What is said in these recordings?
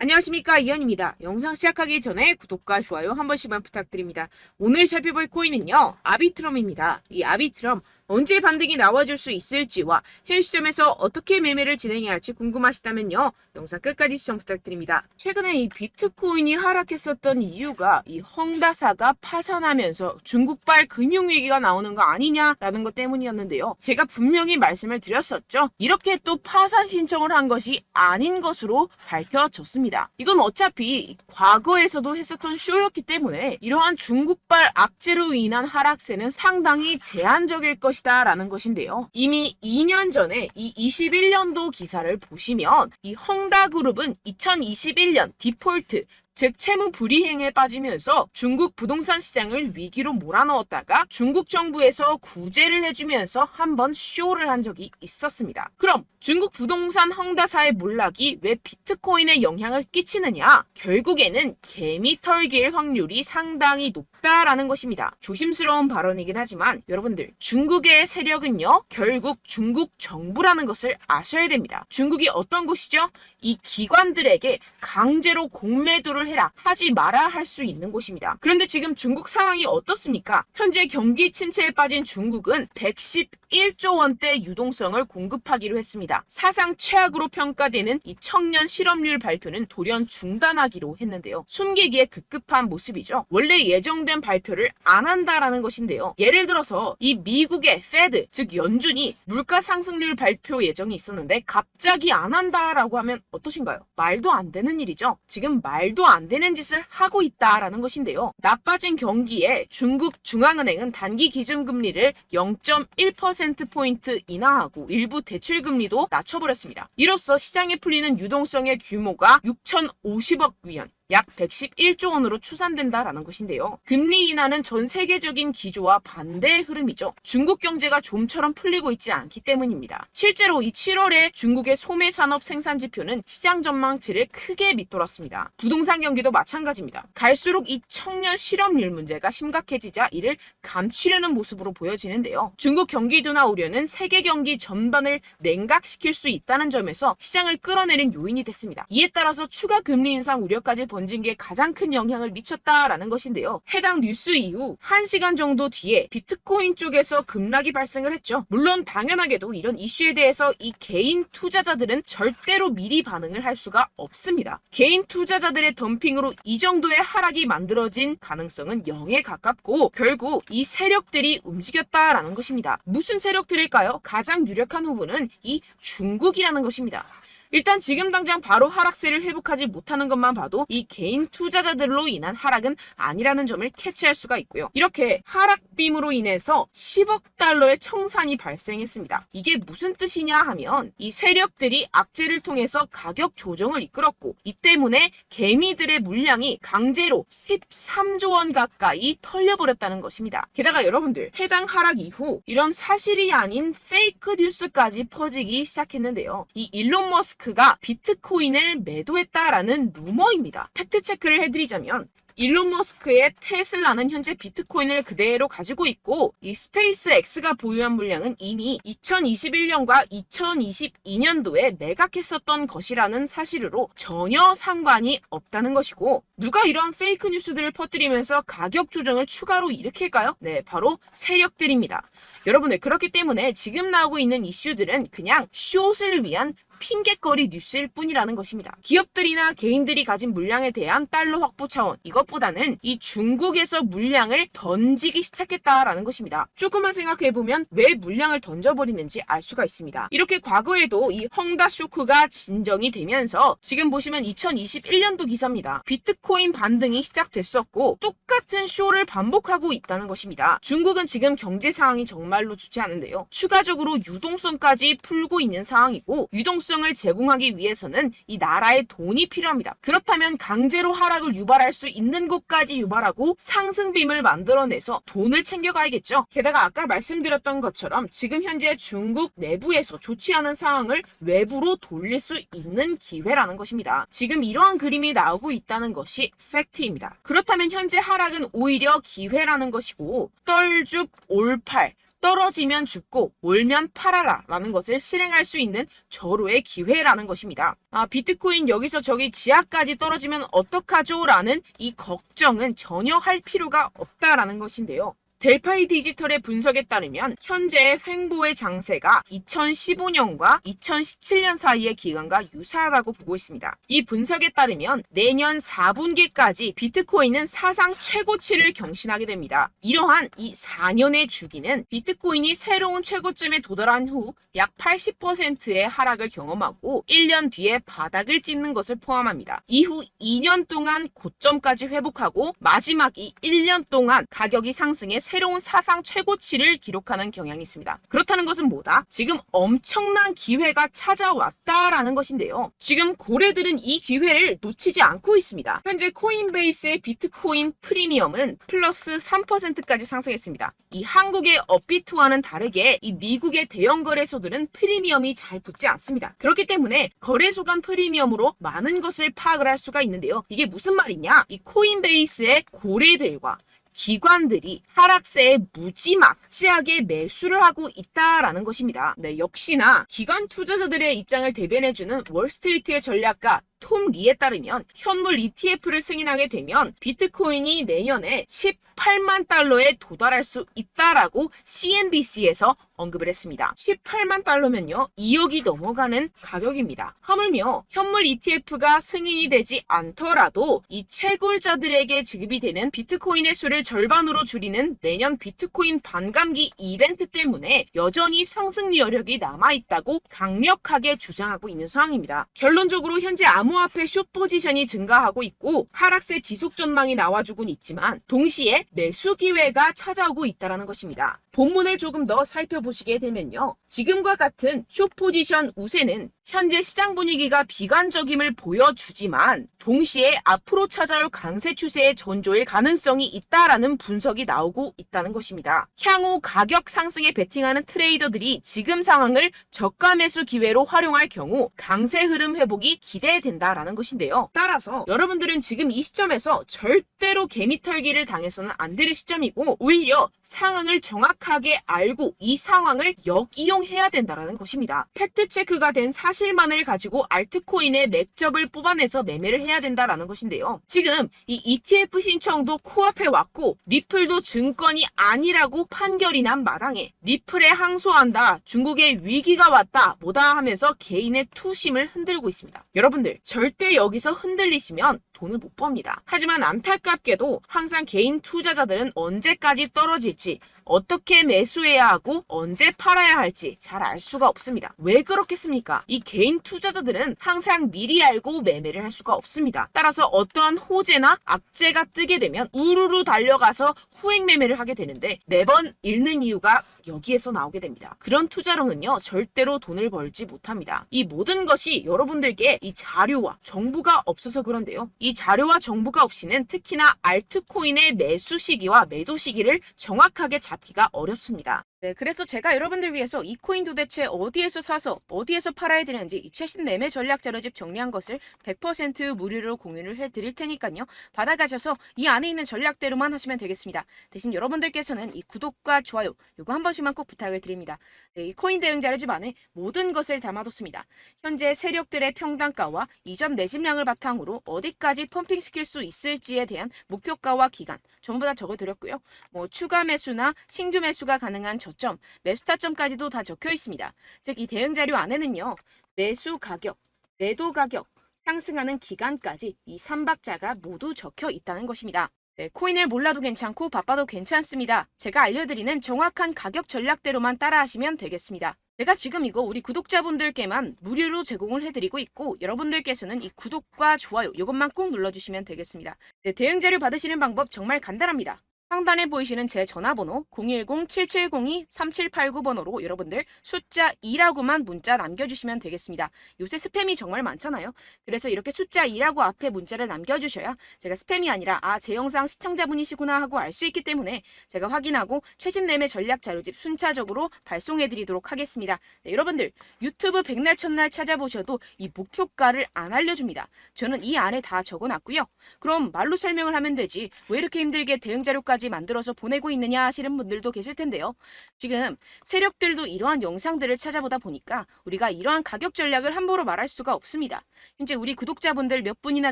안녕하십니까, 이현입니다. 영상 시작하기 전에 구독과 좋아요 한 번씩만 부탁드립니다. 오늘 살펴볼 코인은요, 아비트럼입니다. 이 아비트럼 언제 반등이 나와줄 수 있을지와 현 시점에서 어떻게 매매를 진행해야 할지 궁금하시다면요, 영상 끝까지 시청 부탁드립니다. 최근에 이 비트코인이 하락했었던 이유가 이 헝다사가 파산하면서 중국발 금융위기가 나오는 거 아니냐라는 것 때문이었는데요. 제가 분명히 말씀을 드렸었죠. 이렇게 또 파산 신청을 한 것이 아닌 것으로 밝혀졌습니다. 이건 어차피 과거에서도 했었던 쇼였기 때문에 이러한 중국발 악재로 인한 하락세는 상당히 제한적일 것이다 라는 것인데요. 이미 2년 전에 이 21년도 기사를 보시면 이 헝다그룹은 2021년 디폴트 즉 채무 불이행에 빠지면서 중국 부동산 시장을 위기로 몰아넣었다가 중국 정부에서 구제를 해주면서 한번 쇼를 한 적이 있었습니다. 그럼 중국 부동산 헝다사의 몰락이 왜 비트코인에 영향을 끼치느냐? 결국에는 개미 털길 확률이 상당히 높다라는 것입니다. 조심스러운 발언이긴 하지만 여러분들, 중국의 세력은요, 결국 중국 정부라는 것을 아셔야 됩니다. 중국이 어떤 곳이죠? 이 기관들에게 강제로 공매도를 해라, 하지 마라 할 수 있는 곳입니다. 그런데 지금 중국 상황이 어떻습니까? 현재 경기 침체에 빠진 중국은 111조 원대 유동성을 공급하기로 했습니다. 사상 최악으로 평가되는 이 청년 실업률 발표는 돌연 중단하기로 했는데요. 숨기기에 급급한 모습이죠. 원래 예정된 발표를 안 한다라는 것인데요. 예를 들어서 이 미국의 페드, 즉 연준이 물가 상승률 발표 예정이 있었는데 갑자기 안 한다라고 하면 어떠신가요? 말도 안 되는 일이죠. 지금 말도 안 되는 짓을 하고 있다라는 것인데요. 나빠진 경기에 중국 중앙은행은 단기 기준금리를 0.1%포인트 인하하고 일부 대출금리도 낮춰버렸습니다. 이로써 시장에 풀리는 유동성의 규모가 6,050억 위안, 약 111조 원으로 추산된다라는 것인데요. 금리 인하는 전 세계적인 기조와 반대의 흐름이죠. 중국 경제가 좀처럼 풀리고 있지 않기 때문입니다. 실제로 이 7월에 중국의 소매 산업 생산 지표는 시장 전망치를 크게 밑돌았습니다. 부동산 경기도 마찬가지입니다. 갈수록 이 청년 실업률 문제가 심각해지자 이를 감추려는 모습으로 보여지는데요. 중국 경기 둔화 우려는 세계 경기 전반을 냉각시킬 수 있다는 점에서 시장을 끌어내린 요인이 됐습니다. 이에 따라서 추가 금리 인상 우려까지 번진 게 가장 큰 영향을 미쳤다라는 것인데요. 해당 뉴스 이후 1시간 정도 뒤에 비트코인 쪽에서 급락이 발생을 했죠. 물론 당연하게도 이런 이슈에 대해서 이 개인 투자자들은 절대로 미리 반응을 할 수가 없습니다. 개인 투자자들의 덤핑으로 이 정도의 하락이 만들어진 가능성은 0에 가깝고 결국 이 세력들이 움직였다라는 것입니다. 무슨 세력들일까요? 가장 유력한 후보는 이 중국이라는 것입니다. 일단 지금 당장 바로 하락세를 회복하지 못하는 것만 봐도 이 개인 투자자들로 인한 하락은 아니라는 점을 캐치할 수가 있고요. 이렇게 하락빔으로 인해서 10억 달러의 청산이 발생했습니다. 이게 무슨 뜻이냐 하면 이 세력들이 악재를 통해서 가격 조정을 이끌었고 이 때문에 개미들의 물량이 강제로 13조 원 가까이 털려버렸다는 것입니다. 게다가 여러분들, 해당 하락 이후 이런 사실이 아닌 페이크 뉴스까지 퍼지기 시작했는데요. 이 일론 머스크가 비트코인을 매도했다라는 루머입니다. 팩트 체크를 해드리자면 일론 머스크의 테슬라는 현재 비트코인을 그대로 가지고 있고 이 스페이스 X가 보유한 물량은 이미 2021년과 2022년도에 매각했었던 것이라는 사실로 전혀 상관이 없다는 것이고, 누가 이러한 페이크 뉴스들을 퍼뜨리면서 가격 조정을 추가로 일으킬까요? 네, 바로 세력들입니다. 여러분들, 그렇기 때문에 지금 나오고 있는 이슈들은 그냥 숏을 위한 핑계거리 뉴스일 뿐이라는 것입니다. 기업들이나 개인들이 가진 물량에 대한 달러 확보 차원, 이것보다는 이 중국에서 물량을 던지기 시작했다라는 것입니다. 조금만 생각해보면 왜 물량을 던져버리는지 알 수가 있습니다. 이렇게 과거에도 이 헝다 쇼크가 진정이 되면서 지금 보시면 2021년도 기사입니다. 비트코인 반등이 시작됐었고 똑같은 쇼를 반복하고 있다는 것입니다. 중국은 지금 경제 상황이 정말로 좋지 않은데요. 추가적으로 유동성까지 풀고 있는 상황이고, 유동성을 제공하기 위해서는 이 나라의 돈이 필요합니다. 그렇다면 강제로 하락을 유발할 수 있는 곳까지 유발하고 상승빔을 만들어내서 돈을 챙겨가야겠죠. 게다가 아까 말씀드렸던 것처럼 지금 현재 중국 내부에서 좋지 않은 상황을 외부로 돌릴 수 있는 기회라는 것입니다. 지금 이러한 그림이 나오고 있다는 것이 팩트입니다. 그렇다면 현재 하락은 오히려 기회라는 것이고, 떨줍 올팔, 떨어지면 죽고 올면 팔아라 라는 것을 실행할 수 있는 절호의 기회라는 것입니다. 비트코인 여기서 저기 지하까지 떨어지면 어떡하죠? 라는 이 걱정은 전혀 할 필요가 없다라는 것인데요. 델파이 디지털의 분석에 따르면 현재의 횡보의 장세가 2015년과 2017년 사이의 기간과 유사하다고 보고 있습니다. 이 분석에 따르면 내년 4분기까지 비트코인은 사상 최고치를 경신하게 됩니다. 이러한 이 4년의 주기는 비트코인이 새로운 최고점에 도달한 후 약 80%의 하락을 경험하고 1년 뒤에 바닥을 찍는 것을 포함합니다. 이후 2년 동안 고점까지 회복하고 마지막 이 1년 동안 가격이 상승해 새로운 사상 최고치를 기록하는 경향이 있습니다. 그렇다는 것은 뭐다? 지금 엄청난 기회가 찾아왔다라는 것인데요. 지금 고래들은 이 기회를 놓치지 않고 있습니다. 현재 코인베이스의 비트코인 프리미엄은 플러스 3%까지 상승했습니다. 이 한국의 업비트와는 다르게 이 미국의 대형 거래소들은 프리미엄이 잘 붙지 않습니다. 그렇기 때문에 거래소 간 프리미엄으로 많은 것을 파악을 할 수가 있는데요. 이게 무슨 말이냐? 이 코인베이스의 고래들과 기관들이 하락세에 무지막지하게 매수를 하고 있다라는 것입니다. 네, 역시나 기관 투자자들의 입장을 대변해주는 월스트리트의 전략가 톰 리에 따르면 현물 ETF를 승인하게 되면 비트코인이 내년에 18만 달러에 도달할 수 있다라고 CNBC에서 언급을 했습니다. 18만 달러면요 2억이 넘어가는 가격입니다. 하물며 현물 ETF가 승인이 되지 않더라도 이 채굴자들에게 지급이 되는 비트코인의 수를 절반으로 줄이는 내년 비트코인 반감기 이벤트 때문에 여전히 상승 여력이 남아있다고 강력하게 주장하고 있는 상황입니다. 결론적으로 현재 암호화폐 숏 포지션이 증가하고 있고 하락세 지속 전망이 나와주곤 있지만 동시에 매수 기회가 찾아오고 있다는 것입니다. 본문을 조금 더 살펴보시게 되면요. 지금과 같은 숏 포지션 우세는 현재 시장 분위기가 비관적임을 보여주지만 동시에 앞으로 찾아올 강세 추세의 전조일 가능성이 있다라는 분석이 나오고 있다는 것입니다. 향후 가격 상승에 베팅하는 트레이더들이 지금 상황을 저가 매수 기회로 활용할 경우 강세 흐름 회복이 기대된다라는 것인데요. 따라서 여러분들은 지금 이 시점에서 절대로 개미털기를 당해서는 안 될 시점이고 오히려 상황을 정확하게 알고 이 상황을 역이용해야 된다라는 것입니다. 팩트 체크가 된 사실만을 가지고 알트코인의 맥접을 뽑아내서 매매를 해야 된다라는 것인데요. 지금 이 ETF 신청도 코앞에 왔고 리플도 증권이 아니라고 판결이 난 마당에 리플에 항소한다, 중국의 위기가 왔다 뭐다 하면서 개인의 투심을 흔들고 있습니다. 여러분들 절대 여기서 흔들리시면 돈을 못 법니다. 하지만 안타깝게도 항상 개인 투자자들은 언제까지 떨어질지 어떻게 매수해야 하고 언제 팔아야 할지 잘 알 수가 없습니다. 왜 그렇겠습니까? 이 개인 투자자들은 항상 미리 알고 매매를 할 수가 없습니다. 따라서 어떠한 호재나 악재가 뜨게 되면 우르르 달려가서 후행 매매를 하게 되는데 매번 잃는 이유가 여기에서 나오게 됩니다. 그런 투자로는요 절대로 돈을 벌지 못합니다. 이 모든 것이 여러분들께 이 자료와 정보가 없어서 그런데요. 이 자료와 정보가 없이는 특히나 알트코인의 매수 시기와 매도 시기를 정확하게 잡기가 어렵습니다. 네, 그래서 제가 여러분들 위해서 이 코인 도대체 어디에서 사서 어디에서 팔아야 되는지 이 최신 매매 전략 자료집 정리한 것을 100% 무료로 공유를 해드릴 테니까요. 받아가셔서 이 안에 있는 전략대로만 하시면 되겠습니다. 대신 여러분들께서는 이 구독과 좋아요 요거 한 번씩만 꼭 부탁을 드립니다. 네, 이 코인 대응 자료집 안에 모든 것을 담아뒀습니다. 현재 세력들의 평단가와 이점 내집량을 바탕으로 어디까지 펌핑시킬 수 있을지에 대한 목표가와 기간 전부 다 적어드렸고요. 추가 매수나 신규 매수가 가능한 저점, 매수 타점까지도 다 적혀 있습니다. 즉 이 대응 자료 안에는요. 매수 가격, 매도 가격, 상승하는 기간까지 이 3박자가 모두 적혀 있다는 것입니다. 네, 코인을 몰라도 괜찮고 바빠도 괜찮습니다. 제가 알려드리는 정확한 가격 전략대로만 따라하시면 되겠습니다. 제가 지금 이거 우리 구독자분들께만 무료로 제공을 해드리고 있고 여러분들께서는 이 구독과 좋아요 이것만 꼭 눌러주시면 되겠습니다. 네, 대응 자료 받으시는 방법 정말 간단합니다. 상단에 보이시는 제 전화번호 010-7702-3789번호로 여러분들 숫자 2라고만 문자 남겨주시면 되겠습니다. 요새 스팸이 정말 많잖아요. 그래서 이렇게 숫자 2라고 앞에 문자를 남겨주셔야 제가 스팸이 아니라 제 영상 시청자분이시구나 하고 알 수 있기 때문에 제가 확인하고 최신 매매 전략 자료집 순차적으로 발송해드리도록 하겠습니다. 네, 여러분들 유튜브 백날 첫날 찾아보셔도 이 목표가를 안 알려줍니다. 저는 이 안에 다 적어놨고요. 그럼 말로 설명을 하면 되지 왜 이렇게 힘들게 대응 자료까지 영상까지 만들어서 보내고 있느냐 하시는 분들도 계실 텐데요. 지금 세력들도 이러한 영상들을 찾아보다 보니까 우리가 이러한 가격 전략을 함부로 말할 수가 없습니다. 현재 우리 구독자분들 몇 분이나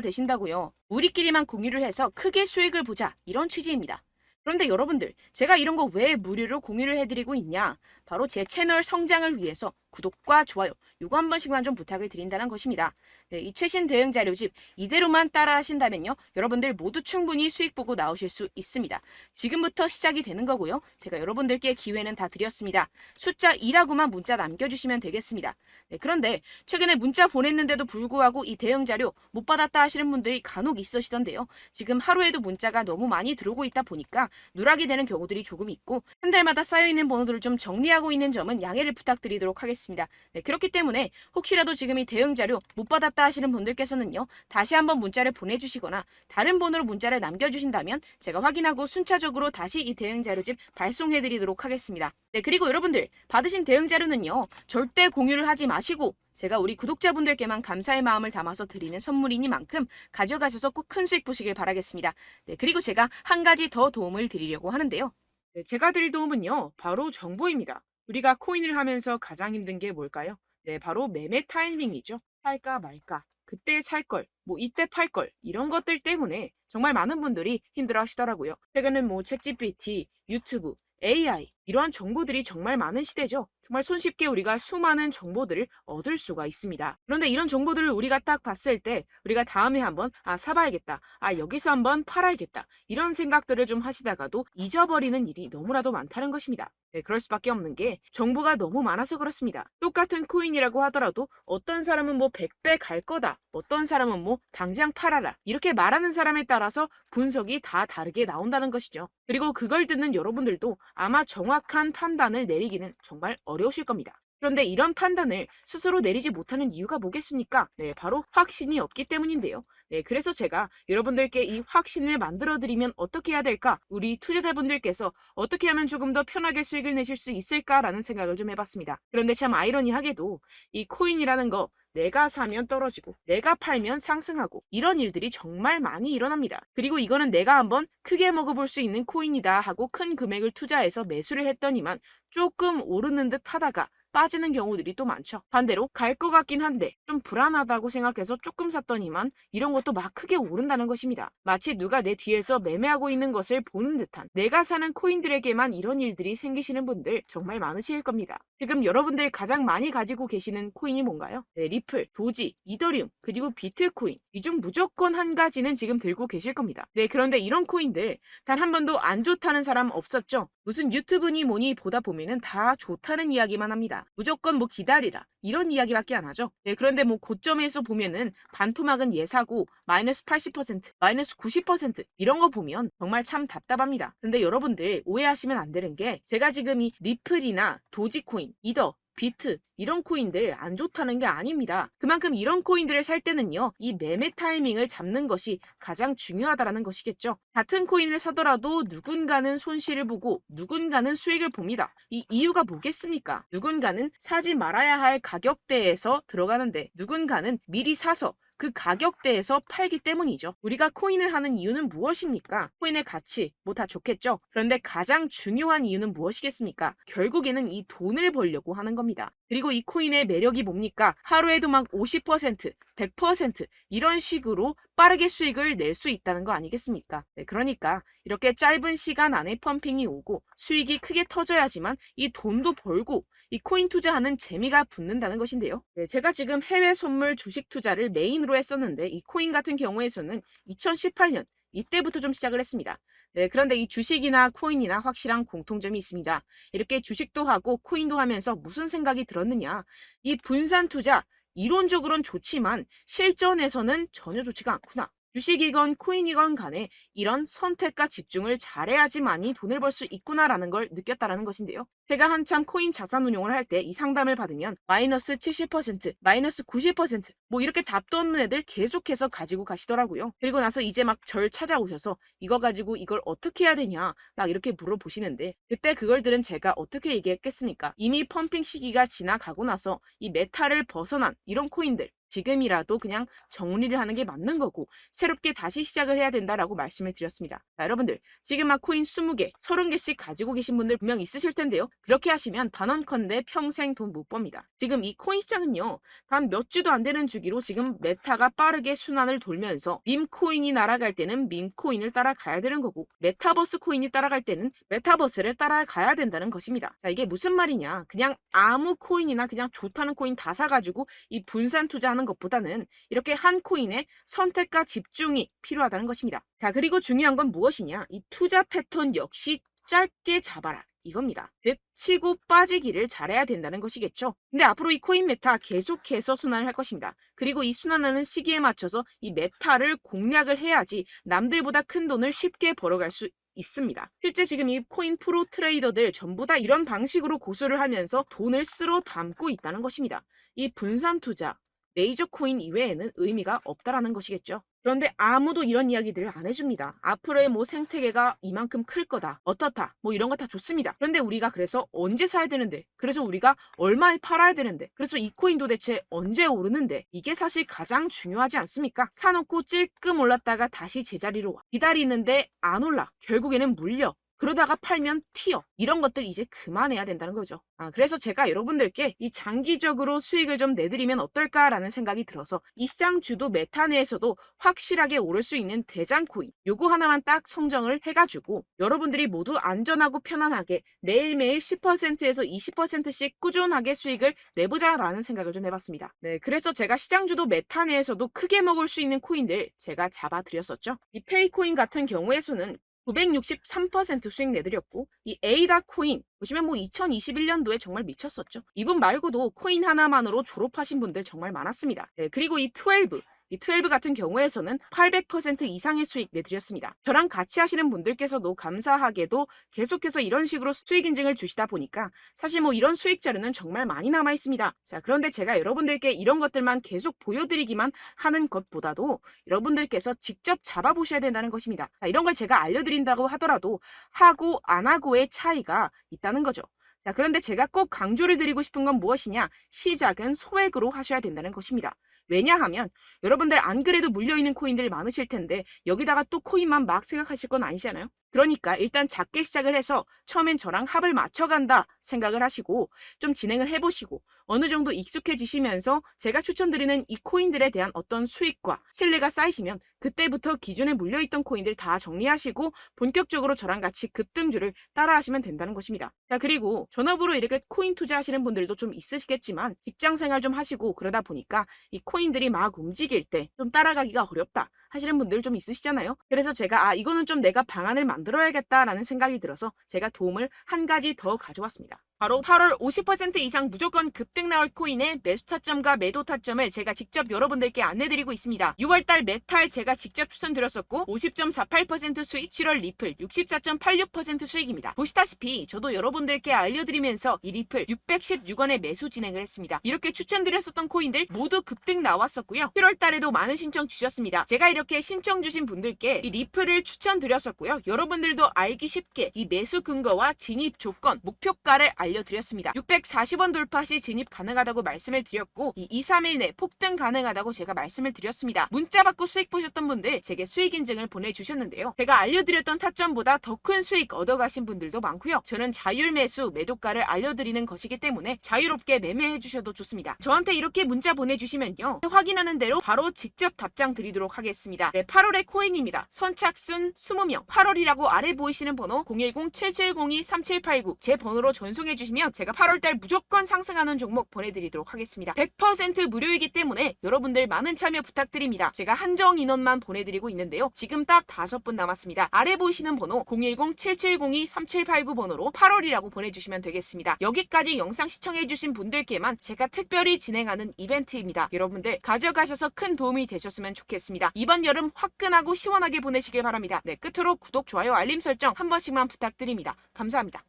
되신다고요. 우리끼리만 공유를 해서 크게 수익을 보자, 이런 취지입니다. 그런데 여러분들, 제가 이런 거 왜 무료로 공유를 해드리고 있냐? 바로 제 채널 성장을 위해서 구독과 좋아요, 요거 한 번씩만 좀 부탁을 드린다는 것입니다. 네, 이 최신 대응 자료집 이대로만 따라 하신다면요, 여러분들 모두 충분히 수익 보고 나오실 수 있습니다. 지금부터 시작이 되는 거고요. 제가 여러분들께 기회는 다 드렸습니다. 숫자 2라고만 문자 남겨주시면 되겠습니다. 네, 그런데 최근에 문자 보냈는데도 불구하고 이 대응 자료 못 받았다 하시는 분들이 간혹 있으시던데요. 지금 하루에도 문자가 너무 많이 들어오고 있다 보니까 누락이 되는 경우들이 조금 있고, 한 달마다 쌓여있는 번호들을 좀 정리하고 있는 점은 양해를 부탁드리도록 하겠습니다. 네, 그렇기 때문에 혹시라도 지금 이 대응 자료 못 받았다 하시는 분들께서는요, 다시 한번 문자를 보내주시거나 다른 번호로 문자를 남겨주신다면 제가 확인하고 순차적으로 다시 이 대응 자료집 발송해드리도록 하겠습니다. 네, 그리고 여러분들 받으신 대응 자료는요, 절대 공유를 하지 마시고 제가 우리 구독자분들께만 감사의 마음을 담아서 드리는 선물이니만큼 가져가셔서 꼭 큰 수익 보시길 바라겠습니다. 네, 그리고 제가 한 가지 더 도움을 드리려고 하는데요. 네, 제가 드릴 도움은요, 바로 정보입니다. 우리가 코인을 하면서 가장 힘든 게 뭘까요? 네, 바로 매매 타이밍이죠. 살까 말까, 그때 살 걸, 뭐 이때 팔 걸, 이런 것들 때문에 정말 많은 분들이 힘들어 하시더라고요. 최근엔 뭐 챗GPT, 유튜브, AI, 이러한 정보들이 정말 많은 시대죠. 정말 손쉽게 우리가 수많은 정보들을 얻을 수가 있습니다. 그런데 이런 정보들을 우리가 딱 봤을 때 우리가 다음에 한번 사봐야겠다. 여기서 한번 팔아야겠다. 이런 생각들을 좀 하시다가도 잊어버리는 일이 너무나도 많다는 것입니다. 네, 그럴 수밖에 없는 게 정보가 너무 많아서 그렇습니다. 똑같은 코인이라고 하더라도 어떤 사람은 뭐 100배 갈 거다. 어떤 사람은 뭐 당장 팔아라. 이렇게 말하는 사람에 따라서 분석이 다 다르게 나온다는 것이죠. 그리고 그걸 듣는 여러분들도 아마 정확한 판단을 내리기는 정말 어려우실 겁니다. 그런데 이런 판단을 스스로 내리지 못하는 이유가 뭐겠습니까? 네, 바로 확신이 없기 때문인데요. 네, 그래서 제가 여러분들께 이 확신을 만들어 드리면 어떻게 해야 될까? 우리 투자자분들께서 어떻게 하면 조금 더 편하게 수익을 내실 수 있을까라는 생각을 좀 해봤습니다. 그런데 참 아이러니하게도 이 코인이라는 거 내가 사면 떨어지고 내가 팔면 상승하고 이런 일들이 정말 많이 일어납니다. 그리고 이거는 내가 한번 크게 먹어볼 수 있는 코인이다 하고 큰 금액을 투자해서 매수를 했더니만 조금 오르는 듯 하다가 빠지는 경우들이 또 많죠. 반대로 갈 것 같긴 한데 좀 불안하다고 생각해서 조금 샀더니만 이런 것도 막 크게 오른다는 것입니다. 마치 누가 내 뒤에서 매매하고 있는 것을 보는 듯한, 내가 사는 코인들에게만 이런 일들이 생기시는 분들 정말 많으실 겁니다. 지금 여러분들 가장 많이 가지고 계시는 코인이 뭔가요? 네, 리플, 도지, 이더리움, 그리고 비트코인. 이 중 무조건 한 가지는 지금 들고 계실 겁니다. 네, 그런데 이런 코인들 단 한 번도 안 좋다는 사람 없었죠? 무슨 유튜브니 뭐니 보다 보면은 다 좋다는 이야기만 합니다. 무조건 뭐 기다리라, 이런 이야기밖에 안 하죠. 네, 그런데 뭐 고점에서 보면은 반토막은 예사고 마이너스 80%, 마이너스 90% 이런 거 보면 정말 참 답답합니다. 근데 여러분들 오해하시면 안 되는 게, 제가 지금 이 리플이나 도지코인, 이더, 비트 이런 코인들 안 좋다는 게 아닙니다. 그만큼 이런 코인들을 살 때는요, 이 매매 타이밍을 잡는 것이 가장 중요하다라는 것이겠죠. 같은 코인을 사더라도 누군가는 손실을 보고 누군가는 수익을 봅니다. 이 이유가 뭐겠습니까? 누군가는 사지 말아야 할 가격대에서 들어가는데 누군가는 미리 사서 그 가격대에서 팔기 때문이죠. 우리가 코인을 하는 이유는 무엇입니까? 코인의 가치, 뭐 다 좋겠죠? 그런데 가장 중요한 이유는 무엇이겠습니까? 결국에는 이 돈을 벌려고 하는 겁니다. 그리고 이 코인의 매력이 뭡니까? 하루에도 막 50%, 100% 이런 식으로 빠르게 수익을 낼 수 있다는 거 아니겠습니까? 네, 그러니까 이렇게 짧은 시간 안에 펌핑이 오고 수익이 크게 터져야지만 이 돈도 벌고 이 코인 투자하는 재미가 붙는다는 것인데요. 네, 제가 지금 해외 선물 주식 투자를 메인으로 했었는데 이 코인 같은 경우에서는 2018년 이때부터 좀 시작을 했습니다. 네, 그런데 이 주식이나 코인이나 확실한 공통점이 있습니다. 이렇게 주식도 하고 코인도 하면서 무슨 생각이 들었느냐? 이 분산 투자, 이론적으로는 좋지만 실전에서는 전혀 좋지가 않구나. 주식이건 코인이건 간에 이런 선택과 집중을 잘해야지만이 돈을 벌 수 있구나라는 걸 느꼈다라는 것인데요. 제가 한참 코인 자산 운용을 할 때 이 상담을 받으면 마이너스 70%, 마이너스 90%, 뭐 이렇게 답도 없는 애들 계속해서 가지고 가시더라고요. 그리고 나서 이제 막 절 찾아오셔서 이거 가지고 이걸 어떻게 해야 되냐 막 이렇게 물어보시는데, 그때 그걸 들은 제가 어떻게 얘기했겠습니까? 이미 펌핑 시기가 지나가고 나서 이 메타를 벗어난 이런 코인들, 지금이라도 그냥 정리를 하는 게 맞는 거고 새롭게 다시 시작을 해야 된다라고 말씀을 드렸습니다. 자, 여러분들 지금 막 코인 20개, 30개씩 가지고 계신 분들 분명 있으실 텐데요. 그렇게 하시면 단언컨대 평생 돈 못 법니다. 지금 이 코인 시장은요. 단 몇 주도 안 되는 주기로 지금 메타가 빠르게 순환을 돌면서 밈코인이 날아갈 때는 밈코인을 따라가야 되는 거고 메타버스 코인이 따라갈 때는 메타버스를 따라가야 된다는 것입니다. 자, 이게 무슨 말이냐. 그냥 아무 코인이나 그냥 좋다는 코인 다 사가지고 이 분산 투자하는 것보다는 이렇게 한 코인에 선택과 집중이 필요하다는 것입니다. 자, 그리고 중요한 건 무엇이냐. 이 투자 패턴 역시 짧게 잡아라. 이겁니다. 즉 치고 빠지기를 잘해야 된다는 것이겠죠. 근데 앞으로 이 코인 메타 계속해서 순환을 할 것입니다. 그리고 이 순환하는 시기에 맞춰서 이 메타를 공략을 해야지 남들보다 큰 돈을 쉽게 벌어갈 수 있습니다. 실제 지금 이 코인 프로 트레이더들 전부 다 이런 방식으로 고수를 하면서 돈을 쓸어 담고 있다는 것입니다. 이 분산 투자, 메이저 코인 이외에는 의미가 없다라는 것이겠죠. 그런데 아무도 이런 이야기들을 안 해줍니다. 앞으로의 뭐 생태계가 이만큼 클 거다. 어떻다. 뭐 이런 거 다 좋습니다. 그런데 우리가 그래서 언제 사야 되는데? 그래서 우리가 얼마에 팔아야 되는데? 그래서 이 코인도 대체 언제 오르는데? 이게 사실 가장 중요하지 않습니까? 사놓고 찔끔 올랐다가 다시 제자리로 와. 기다리는데 안 올라. 결국에는 물려. 그러다가 팔면 튀어. 이런 것들 이제 그만해야 된다는 거죠. 그래서 제가 여러분들께 이 장기적으로 수익을 좀 내드리면 어떨까라는 생각이 들어서 이 시장 주도 메타 내에서도 확실하게 오를 수 있는 대장 코인 요거 하나만 딱 선정을 해가지고 여러분들이 모두 안전하고 편안하게 매일매일 10%에서 20%씩 꾸준하게 수익을 내보자라는 생각을 좀 해봤습니다. 네, 그래서 제가 시장 주도 메타 내에서도 크게 먹을 수 있는 코인들 제가 잡아드렸었죠. 이 페이코인 같은 경우에서는 963% 수익 내드렸고 이 에이다 코인 보시면 뭐 2021년도에 정말 미쳤었죠. 이분 말고도 코인 하나만으로 졸업하신 분들 정말 많았습니다. 네, 그리고 이 12 같은 경우에서는 800% 이상의 수익 내드렸습니다. 저랑 같이 하시는 분들께서도 감사하게도 계속해서 이런 식으로 수익 인증을 주시다 보니까 사실 뭐 이런 수익 자료는 정말 많이 남아 있습니다. 자, 그런데 제가 여러분들께 이런 것들만 계속 보여드리기만 하는 것보다도 여러분들께서 직접 잡아보셔야 된다는 것입니다. 자, 이런 걸 제가 알려드린다고 하더라도 하고 안 하고의 차이가 있다는 거죠. 자, 그런데 제가 꼭 강조를 드리고 싶은 건 무엇이냐? 시작은 소액으로 하셔야 된다는 것입니다. 왜냐하면 여러분들 안 그래도 물려있는 코인들 많으실 텐데 여기다가 또 코인만 막 생각하실 건 아니잖아요. 그러니까 일단 작게 시작을 해서 처음엔 저랑 합을 맞춰간다 생각을 하시고 좀 진행을 해보시고 어느 정도 익숙해지시면서 제가 추천드리는 이 코인들에 대한 어떤 수익과 신뢰가 쌓이시면 그때부터 기존에 물려있던 코인들 다 정리하시고 본격적으로 저랑 같이 급등주를 따라하시면 된다는 것입니다. 자, 그리고 전업으로 이렇게 코인 투자하시는 분들도 좀 있으시겠지만 직장 생활 좀 하시고 그러다 보니까 이 코인들이 막 움직일 때 좀 따라가기가 어렵다 하시는 분들 좀 있으시잖아요. 그래서 제가 이거는 좀 내가 방안을 만들어야겠다라는 생각이 들어서 제가 도움을 한 가지 더 가져왔습니다. 바로 8월 50% 이상 무조건 급등 나올 코인의 매수 타점과 매도 타점을 제가 직접 여러분들께 안내드리고 있습니다. 6월달 메탈 제가 직접 추천드렸었고 50.48% 수익, 7월 리플 64.86% 수익입니다. 보시다시피 저도 여러분들께 알려드리면서 이 리플 616원에 매수 진행을 했습니다. 이렇게 추천드렸었던 코인들 모두 급등 나왔었고요. 7월달에도 많은 신청 주셨습니다. 제가 이렇게 신청 주신 분들께 이 리플을 추천드렸었고요. 여러분들도 알기 쉽게 이 매수 근거와 진입 조건, 목표가를 알려드렸습니다. 640원 돌파 시 진입 가능하다고 말씀을 드렸고 이 2-3일 내 폭등 가능하다고 제가 말씀을 드렸습니다. 문자 받고 수익 보셨던 분들 제게 수익 인증을 보내주셨는데요. 제가 알려드렸던 타점보다 더 큰 수익 얻어가신 분들도 많고요. 저는 자율 매수 매도가를 알려드리는 것이기 때문에 자유롭게 매매해 주셔도 좋습니다. 저한테 이렇게 문자 보내주시면요. 확인하는 대로 바로 직접 답장 드리도록 하겠습니다. 네, 8월의 코인입니다. 선착순 20명 8월이라고 아래 보이시는 번호 010-7702-3789 제 번호로 전송해 주시면 제가 8월달 무조건 상승하는 종목 보내드리도록 하겠습니다. 100% 무료이기 때문에 여러분들 많은 참여 부탁드립니다. 제가 한정 인원만 보내드리고 있는데요. 지금 딱 5분 남았습니다. 아래 보이시는 번호 010-7702-3789 번호로 8월이라고 보내주시면 되겠습니다. 여기까지 영상 시청해주신 분들께만 제가 특별히 진행하는 이벤트입니다. 여러분들 가져가셔서 큰 도움이 되셨으면 좋겠습니다. 이번 여름 화끈하고 시원하게 보내시길 바랍니다. 네, 끝으로 구독, 좋아요, 알림 설정 한 번씩만 부탁드립니다. 감사합니다.